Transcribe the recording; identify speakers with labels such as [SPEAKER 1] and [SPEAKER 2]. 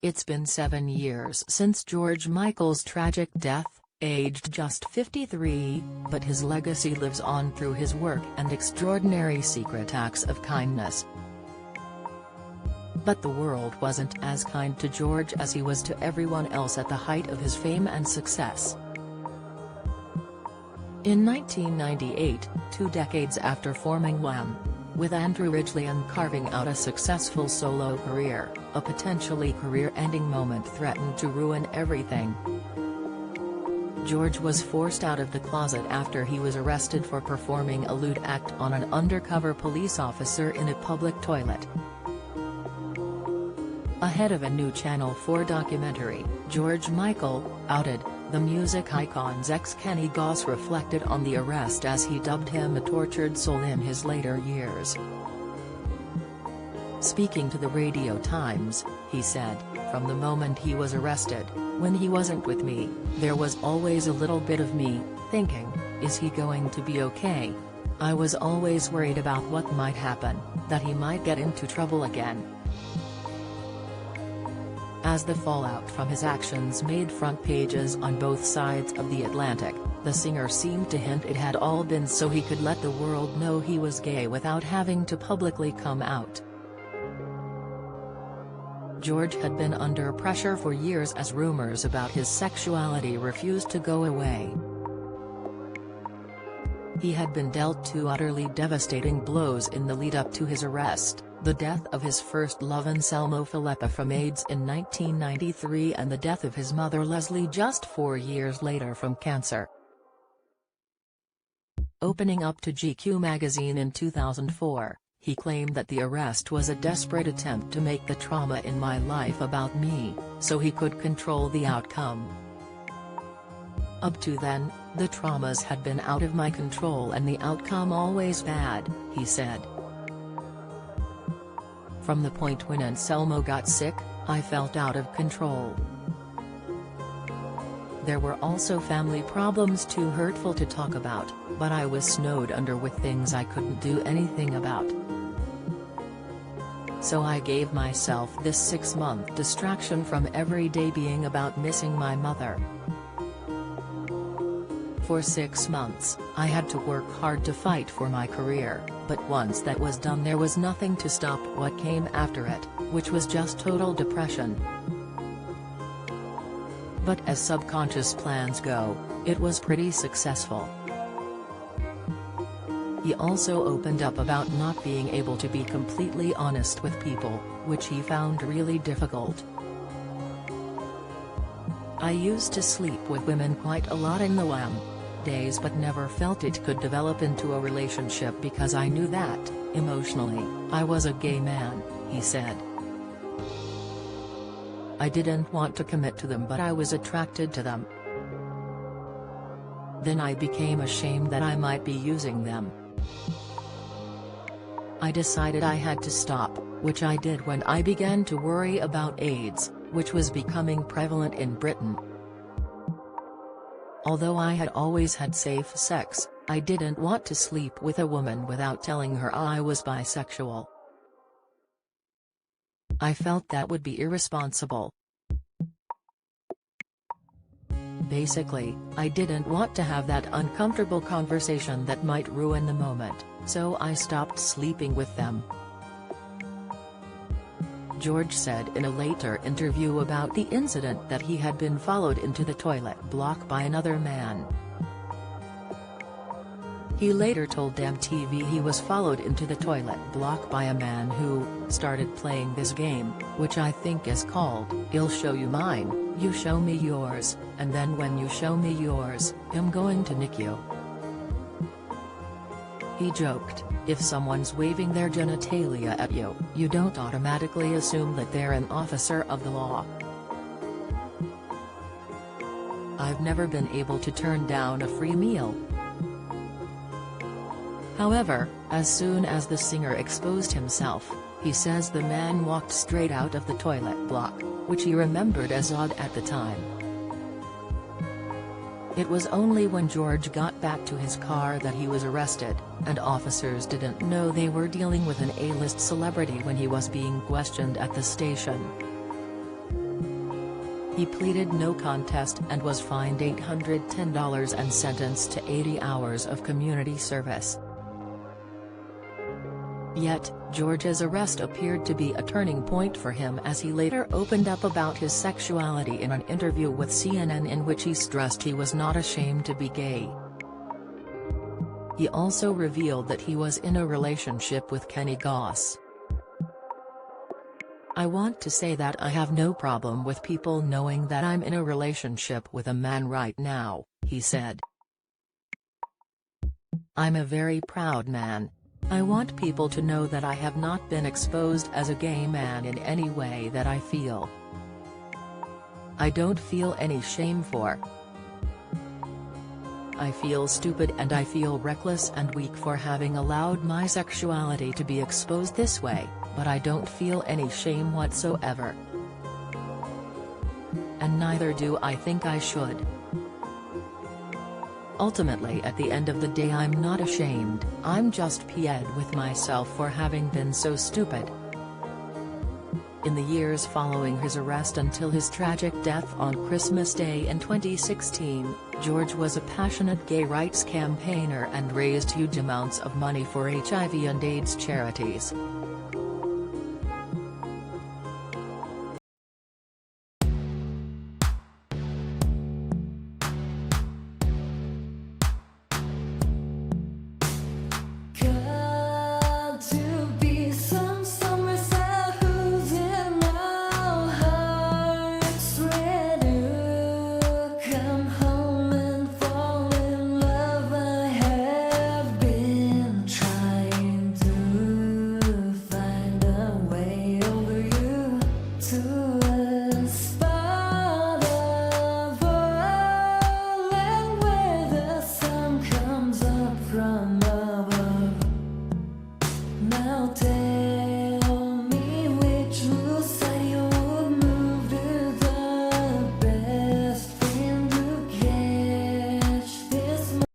[SPEAKER 1] It's been 7 years since George Michael's tragic death, aged just 53, but his legacy lives on through his work and extraordinary secret acts of kindness. But the world wasn't as kind to George as he was to everyone else at the height of his fame and success. In 1998, 2 decades after forming Wham! With Andrew Ridgeley carving out a successful solo career, a potentially career-ending moment threatened to ruin everything. George was forced out of the closet after he was arrested for performing a lewd act on an undercover police officer in a public toilet. Ahead of a new Channel 4 documentary, George Michael, outed, the music icon's ex Kenny Goss reflected on the arrest as he dubbed him a tortured soul in his later years. Speaking to the Radio Times, he said, "From the moment he was arrested, when he wasn't with me, there was always a little bit of me, thinking, is he going to be okay? I was always worried about what might happen, that he might get into trouble again." As the fallout from his actions made front pages on both sides of the Atlantic, the singer seemed to hint it had all been so he could let the world know he was gay without having to publicly come out. George had been under pressure for years as rumors about his sexuality refused to go away. He had been dealt 2 utterly devastating blows in the lead-up to his arrest, the death of his first love Anselmo Filippa from AIDS in 1993 and the death of his mother Leslie just 4 years later from cancer. Opening up to GQ magazine in 2004, he claimed that the arrest was a desperate attempt to make the trauma in my life about me, so he could control the outcome. Up to then, the traumas had been out of my control and the outcome always bad, he said. From the point when Anselmo got sick, I felt out of control. There were also family problems too hurtful to talk about, but I was snowed under with things I couldn't do anything about. So I gave myself this 6-month distraction from every day being about missing my mother. For 6 months, I had to work hard to fight for my career, but once that was done there was nothing to stop what came after it, which was just total depression. But as subconscious plans go, it was pretty successful. He also opened up about not being able to be completely honest with people, which he found really difficult. I used to sleep with women quite a lot in the Wham! Days but never felt it could develop into a relationship because I knew that, emotionally, I was a gay man, he said. I didn't want to commit to them but I was attracted to them. Then I became ashamed that I might be using them. I decided I had to stop, which I did when I began to worry about AIDS, which was becoming prevalent in Britain. Although I had always had safe sex, I didn't want to sleep with a woman without telling her I was bisexual. I felt that would be irresponsible. Basically, I didn't want to have that uncomfortable conversation that might ruin the moment, so I stopped sleeping with them. George said in a later interview about the incident that he had been followed into the toilet block by another man. He later told MTV he was followed into the toilet block by a man who started playing this game, which I think is called, "I'll show you mine, you show me yours, and then when you show me yours, I'm going to nick you." He joked, if someone's waving their genitalia at you, you don't automatically assume that they're an officer of the law. I've never been able to turn down a free meal. However, as soon as the singer exposed himself, he says the man walked straight out of the toilet block, which he remembered as odd at the time. It was only when George got back to his car that he was arrested, and officers didn't know they were dealing with an A-list celebrity when he was being questioned at the station. He pleaded no contest and was fined $810 and sentenced to 80 hours of community service. Yet, George's arrest appeared to be a turning point for him, as he later opened up about his sexuality in an interview with CNN, in which he stressed he was not ashamed to be gay. He also revealed that he was in a relationship with Kenny Goss. "I want to say that I have no problem with people knowing that I'm in a relationship with a man right now," he said. "I'm a very proud man. I want people to know that I have not been exposed as a gay man in any way that I feel. I don't feel any shame for. I feel stupid and I feel reckless and weak for having allowed my sexuality to be exposed this way, but I don't feel any shame whatsoever. And neither do I think I should. Ultimately, at the end of the day, I'm not ashamed, I'm just peed with myself for having been so stupid." In the years following his arrest until his tragic death on Christmas Day in 2016, George was a passionate gay rights campaigner and raised huge amounts of money for HIV and AIDS charities.